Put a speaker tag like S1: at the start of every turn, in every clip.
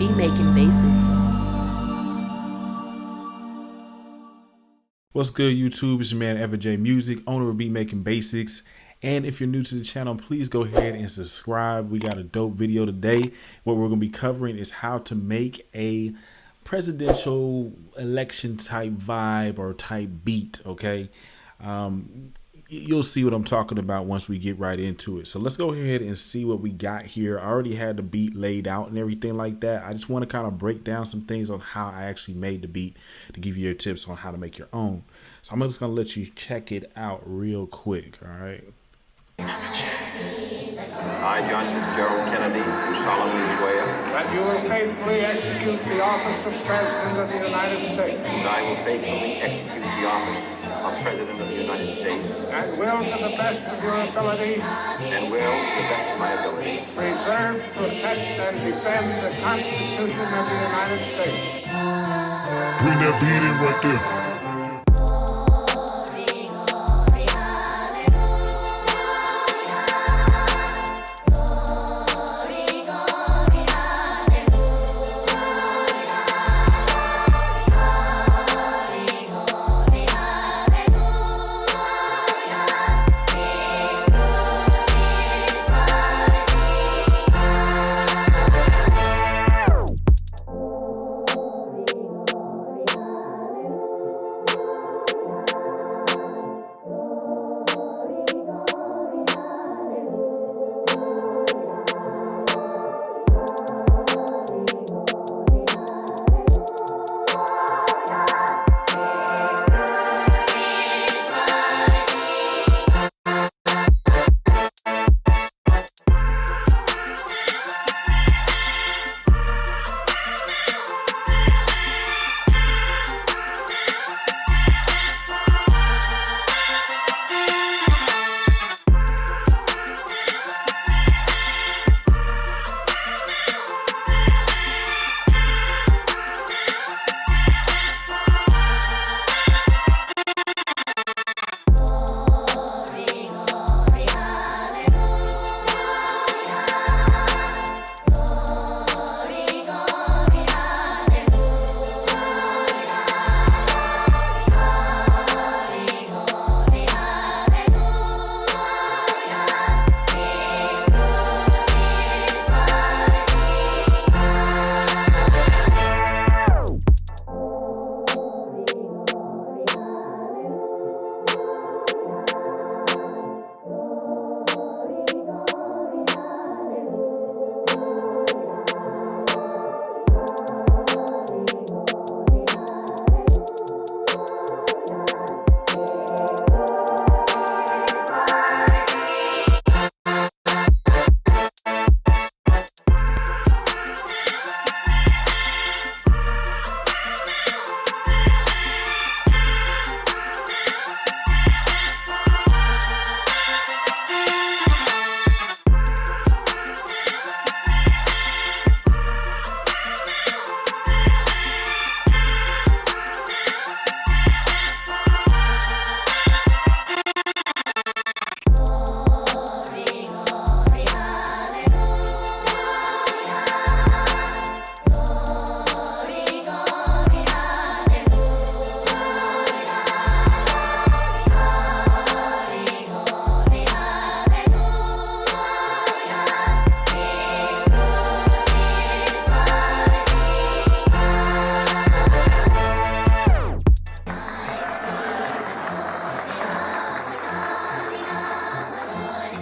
S1: Beat Making Basics.
S2: What's good, YouTube? It's your man Ever J Music, owner of Beat Making Basics. And if you're new to the channel, please go ahead and subscribe. We got a dope video today. What we're going to be covering is how to make a presidential election type vibe or type beat. Okay. You'll see what I'm talking about once we get right into it. So let's go ahead and see what we got here. I already had the beat laid out and everything like that. I just want to kind of break down some things on how I actually made the beat to give you your tips on how to make your own. So I'm just going to let you check it out real quick. All right.
S3: I, John Fitzgerald Kennedy, do solemnly swear
S4: that you will faithfully execute the office of President of the United States.
S3: that I will faithfully execute the office of President of the United States
S4: And will, to the best of your ability,
S3: and will, to the best of my ability,
S4: preserve, protect, and defend the Constitution of the United States.
S5: Bring that beat in right there.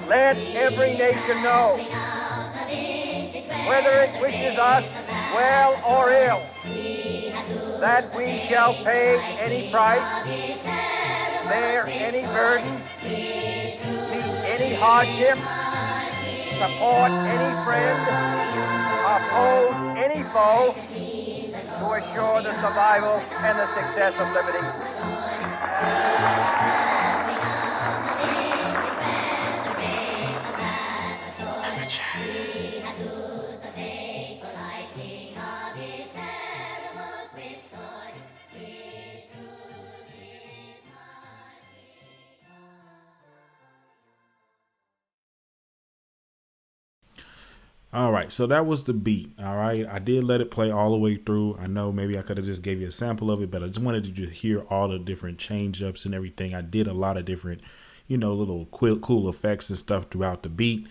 S4: Let every nation know, whether it wishes us well or ill, that we shall pay any price, bear any burden, meet any hardship, support any friend, oppose any foe, to assure the survival and the success of liberty.
S2: All right, so that was the beat. All right, I did let it play all the way through. I know maybe I could have just gave you a sample of it, but I just wanted you to hear all the different change ups and everything. I did a lot of different, little cool effects and stuff throughout the beat.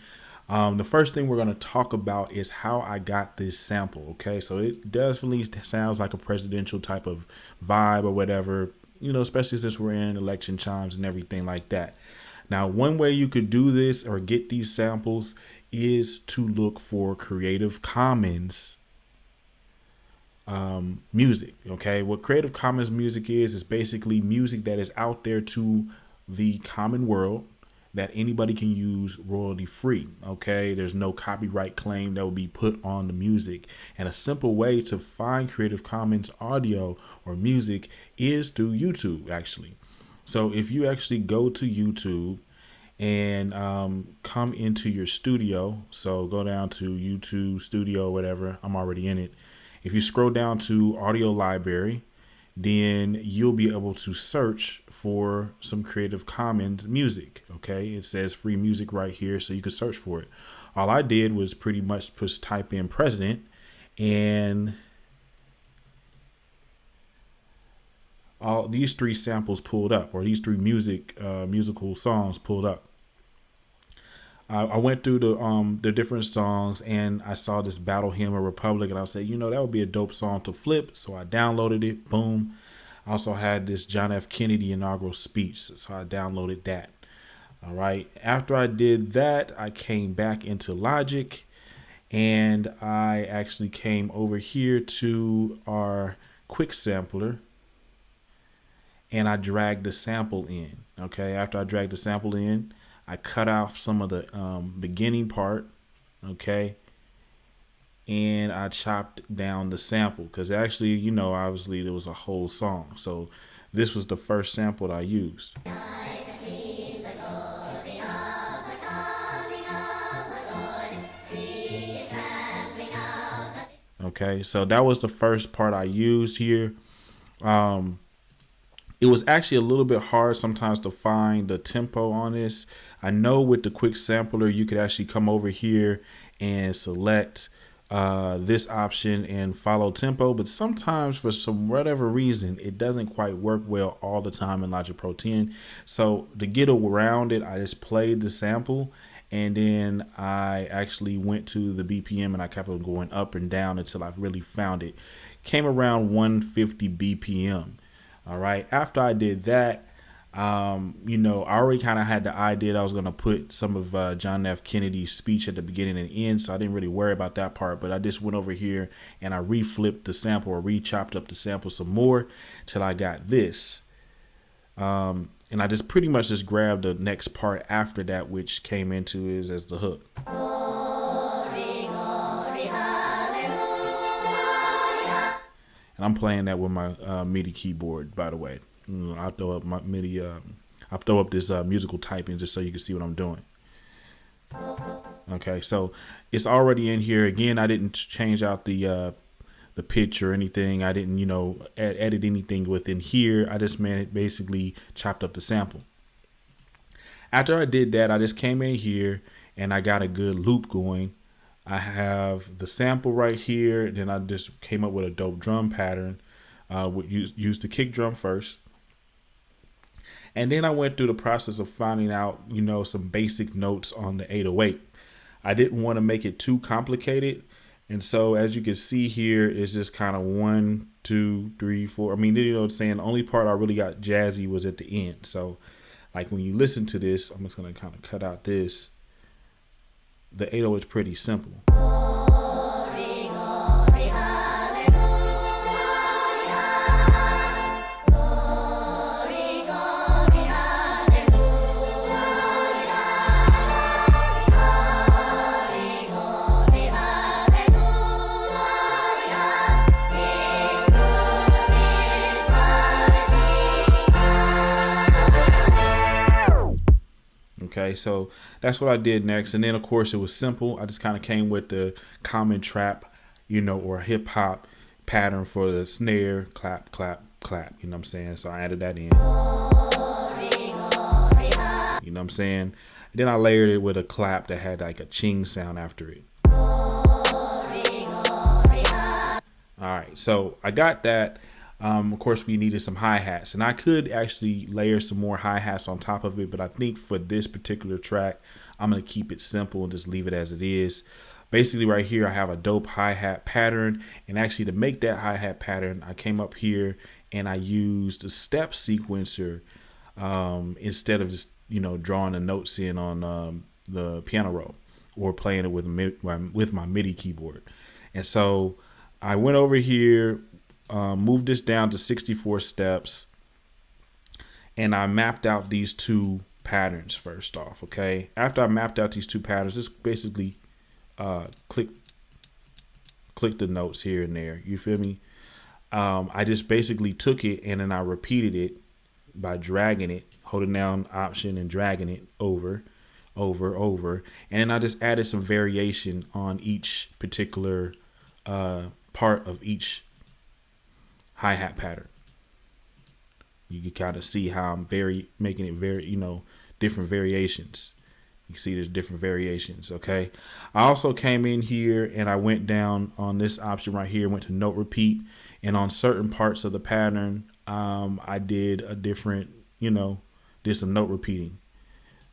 S2: The first thing we're going to talk about is how I got this sample. Okay, so it definitely sounds like a presidential type of vibe or whatever, especially since we're in election chimes and everything like that. Now, one way you could do this or get these samples is to look for Creative Commons music. Okay, what Creative Commons music is basically music that is out there to the common world that anybody can use royalty free. Okay, there's no copyright claim that will be put on the music. And a simple way to find Creative Commons audio or music is through YouTube, actually. So if you actually go to YouTube and come into your studio, so go down to YouTube Studio, whatever, I'm already in it. If you scroll down to Audio Library, then you'll be able to search for some Creative Commons music. Okay, it says free music right here, so you can search for it. All I did was pretty much just type in president, and all these three samples pulled up, or these three musical songs pulled up. I went through the different songs, and I saw this Battle Hymn of Republic, and I said, that would be a dope song to flip. So I downloaded it. Boom. I also had this John F. Kennedy inaugural speech, so I downloaded that. All right. After I did that, I came back into Logic, and I actually came over here to our quick sampler, and I dragged the sample in. Okay. After I dragged the sample in, I cut off some of the beginning part, okay, and I chopped down the sample because actually, obviously there was a whole song. So this was the first sample that I used. Okay, so that was the first part I used here. It was actually a little bit hard sometimes to find the tempo on this. I know with the quick sampler, you could actually come over here and select this option and follow tempo. But sometimes for some whatever reason, it doesn't quite work well all the time in Logic Pro 10. So to get around it, I just played the sample. And then I actually went to the BPM and I kept on going up and down until I really found it. Came around 150 BPM. All right. After I did that, I already kind of had the idea that I was going to put some of John F. Kennedy's speech at the beginning and end. So I didn't really worry about that part. But I just went over here and I reflipped the sample or re-chopped up the sample some more till I got this. And I just pretty much just grabbed the next part after that, which came into is as the hook. And I'm playing that with my MIDI keyboard, by the way. I'll throw up my MIDI. I'll throw up this musical typing just so you can see what I'm doing. Okay, so it's already in here. Again, I didn't change out the pitch or anything. I didn't, edit anything within here. I just basically chopped up the sample. After I did that, I just came in here and I got a good loop going. I have the sample right here. Then I just came up with a dope drum pattern. Used the kick drum first. And then I went through the process of finding out, some basic notes on the 808. I didn't want to make it too complicated. And so as you can see here, it's just kind of 1, 2, 3, 4. I mean, what I'm saying? The only part I really got jazzy was at the end. So like when you listen to this, I'm just going to kind of cut out this. The 808 is pretty simple. Okay, so that's what I did next. And then, of course, it was simple. I just kind of came with the common trap, or hip hop pattern for the snare, clap, clap, clap. You know what I'm saying? So I added that in. You know what I'm saying? And then I layered it with a clap that had like a ching sound after it. right, so I got that. Of course, we needed some hi-hats, and I could actually layer some more hi-hats on top of it, but I think for this particular track, I'm going to keep it simple and just leave it as it is. Basically, right here, I have a dope hi-hat pattern, and actually to make that hi-hat pattern, I came up here and I used a step sequencer instead of just, drawing the notes in on the piano roll or playing it with my MIDI keyboard. And so I went over here, moved this down to 64 steps, and I mapped out these two patterns first off. Okay, after I mapped out these two patterns, just basically click the notes here and there. You feel me? I just basically took it and then I repeated it by dragging it, holding down Option and dragging it over, and then I just added some variation on each particular part of each hi-hat pattern. You can kind of see how I'm making it very, different variations. You see there's different variations. Okay. I also came in here and I went down on this option right here, went to note repeat. And on certain parts of the pattern, I did a different, did some note repeating.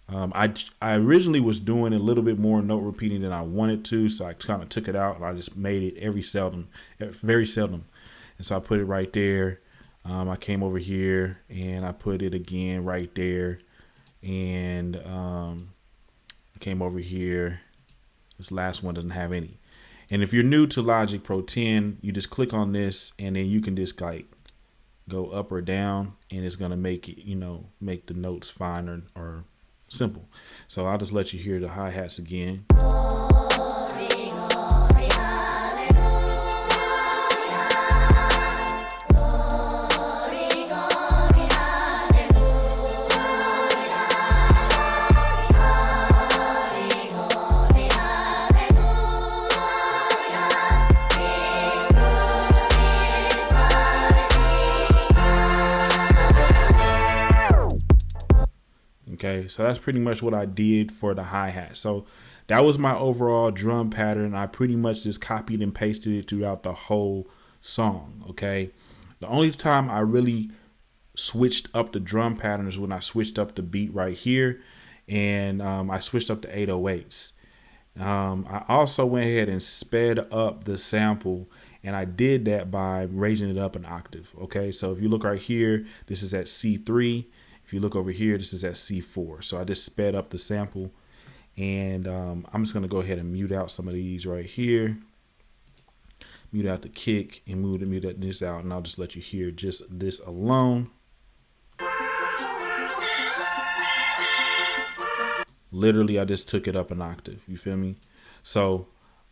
S2: I originally was doing a little bit more note repeating than I wanted to. So I kind of took it out and I just made it very seldom. And so I put it right there. I came over here and I put it again right there. And I came over here. This last one doesn't have any. And if you're new to Logic Pro 10, you just click on this and then you can just like go up or down and it's going to make it, make the notes fine or simple. So I'll just let you hear the hi-hats again. Okay, so that's pretty much what I did for the hi-hat. So that was my overall drum pattern. I pretty much just copied and pasted it throughout the whole song. Okay, the only time I really switched up the drum pattern is when I switched up the beat right here, and I switched up the 808s. I also went ahead and sped up the sample, and I did that by raising it up an octave. Okay, so if you look right here, this is at C3. If you look over here, this is at C4. So I just sped up the sample, and I'm just going to go ahead and mute out some of these right here. Mute out the kick and mute this out, and I'll just let you hear just this alone. Literally, I just took it up an octave. You feel me? So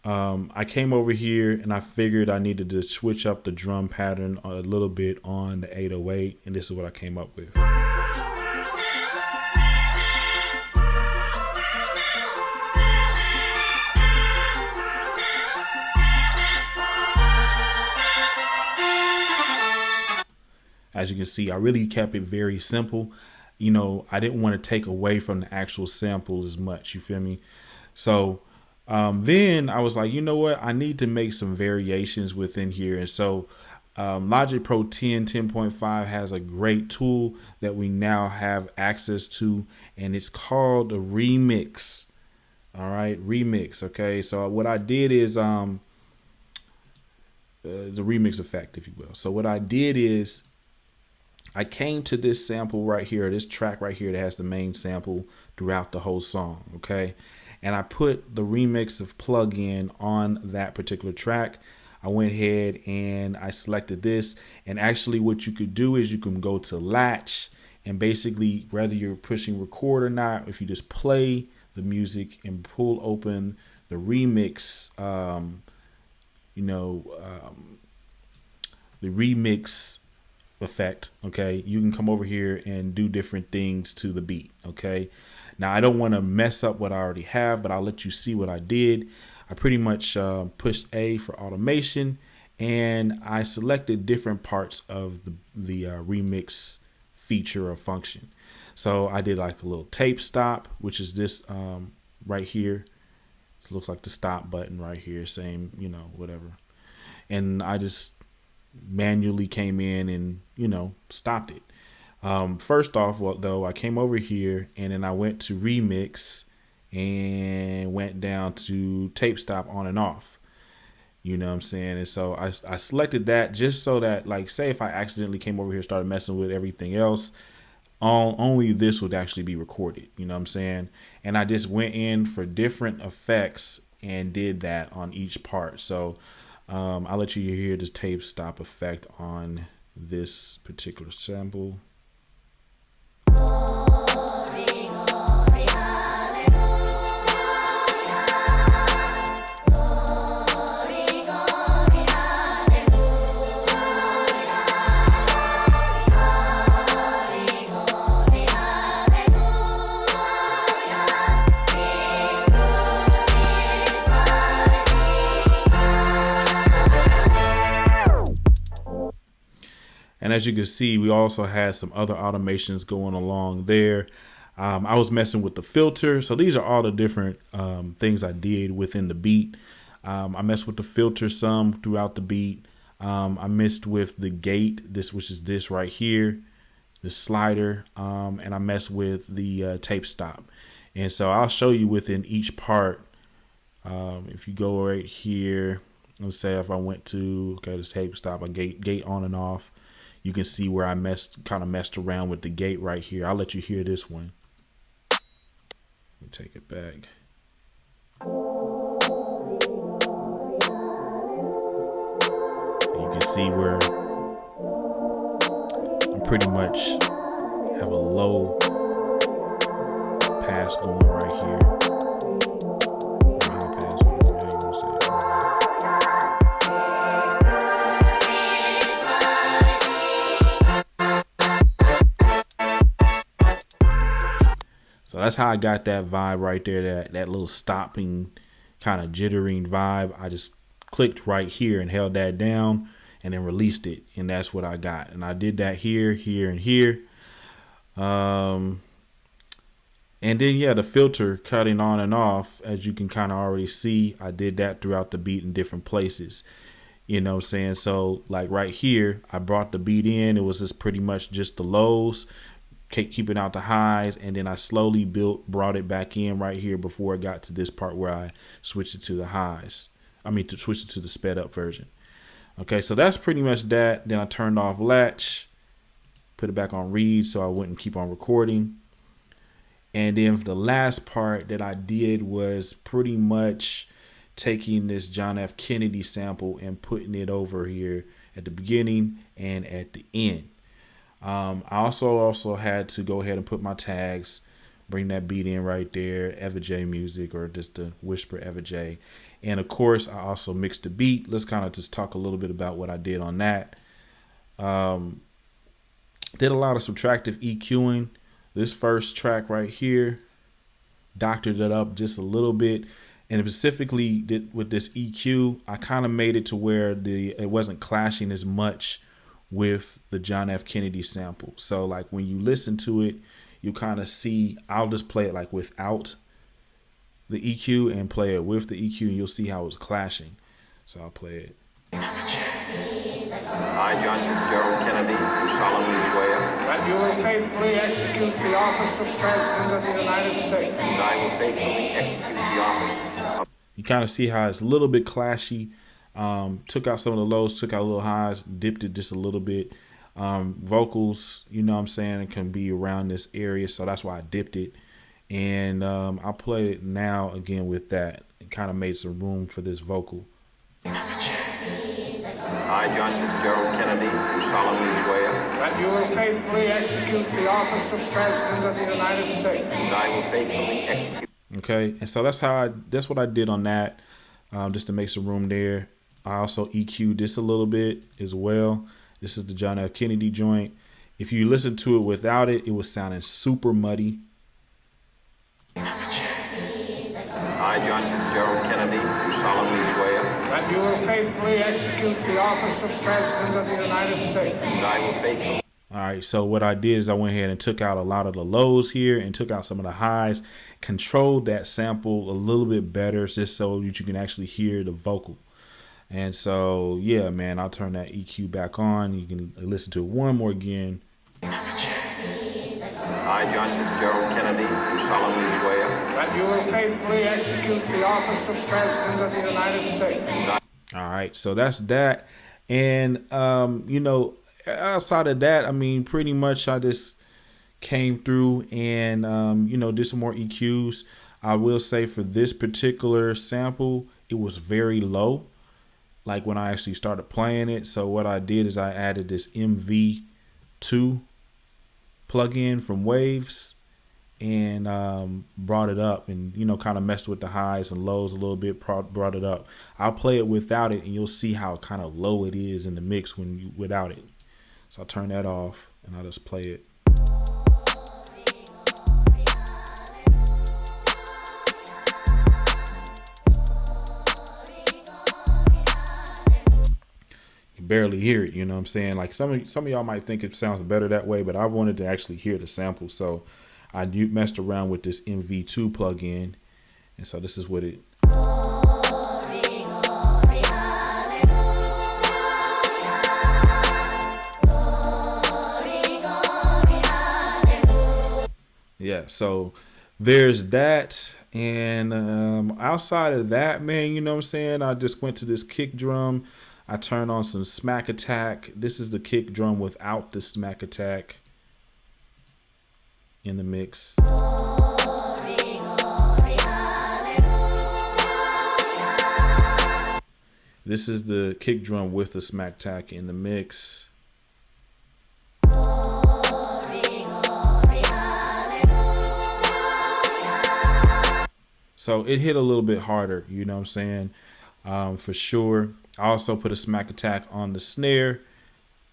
S2: I came over here and I figured I needed to switch up the drum pattern a little bit on the 808, and this is what I came up with. As you can see, I really kept it very simple. I didn't want to take away from the actual sample as much. You feel me? So then I was like, you know what? I need to make some variations within here. And so Logic Pro 10, 10.5 has a great tool that we now have access to, and it's called a remix. All right, remix. Okay, so what I did is the remix effect, if you will. So what I did is I came to this sample right here, this track right here that has the main sample throughout the whole song, okay? And I put the remix of plugin on that particular track. I went ahead and I selected this. And actually what you could do is you can go to latch, and basically whether you're pushing record or not, if you just play the music and pull open the remix, the remix effect, okay, you can come over here and do different things to the beat. Okay, now I don't want to mess up what I already have, but I'll let you see what I did. I pretty much pushed A for automation, and I selected different parts of the remix feature or function. So I did like a little tape stop, which is this right here. It looks like the stop button right here, same, whatever. And I just manually came in and, you know, stopped it. First off, well, though, I came over here and then I went to remix and went down to tape stop on and off. You know what I'm saying? And so I selected that just so that, like, say if I accidentally came over here and started messing with everything else, only this would actually be recorded. You know what I'm saying? And I just went in for different effects and did that on each part. So I'll let you hear this tape stop effect on this particular sample. And as you can see, we also had some other automations going along there. I was messing with the filter. So these are all the different things I did within the beat. I messed with the filter some throughout the beat. I messed with the gate, which is this right here, the slider, and I messed with the tape stop. And so I'll show you within each part. If you go right here, let's say if I went to this tape stop, a gate on and off. You can see where I kind of messed around with the gate right here. I'll let you hear this one. Let me take it back. You can see where I pretty much have a low pass going right here. High pass, whatever you want to say. So that's how I got that vibe right there, that little stopping kind of jittering vibe. I just clicked right here and held that down and then released it. And that's what I got. And I did that here, here, and here. And then, yeah, the filter cutting on and off, as you can kind of already see, I did that throughout the beat in different places. You know what I'm saying? So like right here, I brought the beat in. It was just pretty much just the lows, keeping out the highs, and then I slowly brought it back in right here before it got to this part where I switched it to the highs. To switch it to the sped up version. Okay, so that's pretty much that. Then I turned off latch, put it back on read so I wouldn't keep on recording. And then the last part that I did was pretty much taking this John F. Kennedy sample and putting it over here at the beginning and at the end. I also had to go ahead and put my tags, bring that beat in right there, Eva J music, or just the whisper Eva J. And of course, I also mixed the beat. Let's kind of just talk a little bit about what I did on that. Did a lot of subtractive EQing. This first track right here, doctored it up just a little bit. And specifically with this EQ, I kind of made it to where it wasn't clashing as much with the John F. Kennedy sample. So like when you listen to it, you kind of see, I'll just play it like without the EQ and play it with the EQ, and you'll see how it's clashing. So I'll play it.
S3: I, John Fitzgerald Kennedy, do solemnly swear
S4: that you will faithfully execute the office of President of the United States.
S3: that I will faithfully execute the office of
S2: You kind of see how it's a little bit clashy. Took out some of the lows, took out a little highs, dipped it just a little bit. Vocals, you know what I'm saying, it can be around this area, so that's why I dipped it. And I'll play it now again with that. It kind of made some room for this vocal.
S3: I, John Fitzgerald Kennedy, do solemnly swear
S4: That you will faithfully execute the office of President of the United States.
S3: that I will faithfully execute.
S2: Okay, and so that's what I did on that, just to make some room there. I also EQ'd this a little bit as well. This is the John F. Kennedy joint. If you listen to it without it, it was sounding super muddy.
S3: I, John Fitzgerald Kennedy, do solemnly swear
S4: That you will faithfully execute the office of President of the United States.
S3: that I will faithfully.
S2: All right, so what I did is I went ahead and took out a lot of the lows here and took out some of the highs, controlled that sample a little bit better just so that you can actually hear the vocal. And so, yeah, man, I'll turn that EQ back on. You can listen to it one more again.
S3: I, John Fitzgerald Kennedy, do solemnly swear
S4: that you will faithfully execute the office of President of the United States.
S2: All right, so that's that. And, you know, outside of that, I mean, pretty much I just came through and, you know, did some more EQs. I will say for this particular sample, it was very low, like when I actually started playing it. So what I did is I added this MV2 plugin from Waves and brought it up and, you know, kind of messed with the highs and lows a little bit, brought it up. I'll play it without it and you'll see how kind of low it is in the mix when you without it. So I'll turn that off and I'll just play it. Barely hear it, you know what I'm saying? Like some of y'all might think it sounds better that way, but I wanted to actually hear the sample, so I messed around with this MV2 plugin, and so this is what it. Yeah, so there's that, and outside of that, man, you know what I'm saying? I just went to this kick drum. I turned on some smack attack. This is the kick drum without the smack attack in the mix. This is the kick drum with the smack attack in the mix. So it hit a little bit harder, you know what I'm saying? For sure. I also put a smack attack on the snare,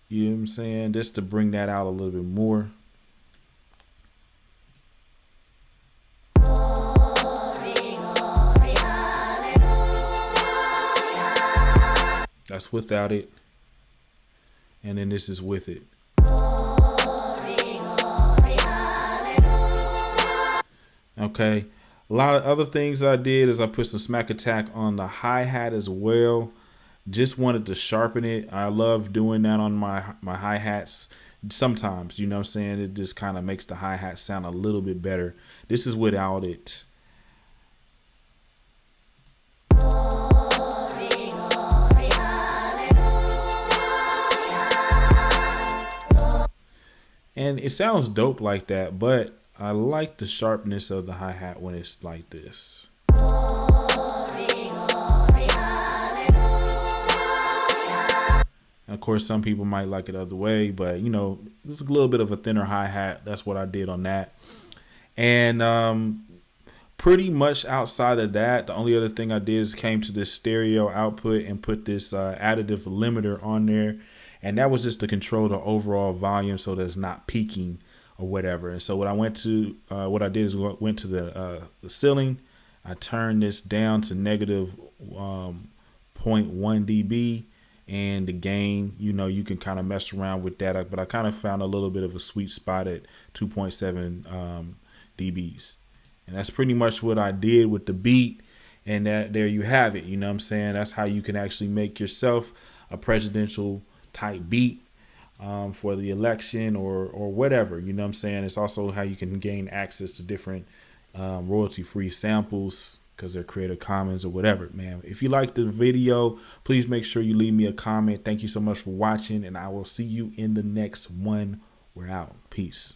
S2: you know what I'm saying, just to bring that out a little bit more. That's without it. And then this is with it. Okay. A lot of other things I did is I put some smack attack on the hi-hat as well. Just wanted to sharpen it. I love doing that on my hi-hats sometimes, you know what I'm saying? It just kind of makes the hi-hat sound a little bit better. This is without it. And it sounds dope like that, but I like the sharpness of the hi-hat when it's like this. And of course, some people might like it other way, but you know, it's a little bit of a thinner hi-hat. That's what I did on that. And pretty much outside of that, the only other thing I did is came to this stereo output and put this additive limiter on there. And that was just to control the overall volume so that it's not peaking or whatever. And so what I did is went to the ceiling. I turned this down to negative 0.1 dB. And the gain, you know, you can kind of mess around with that. But I kind of found a little bit of a sweet spot at 2.7 dBs. And that's pretty much what I did with the beat. And there you have it. You know what I'm saying? That's how you can actually make yourself a presidential type beat for the election or whatever. You know what I'm saying? It's also how you can gain access to different royalty-free samples because they're Creative Commons or whatever, man. If you like the video, please make sure you leave me a comment. Thank you so much for watching, and I will see you in the next one. We're out. Peace.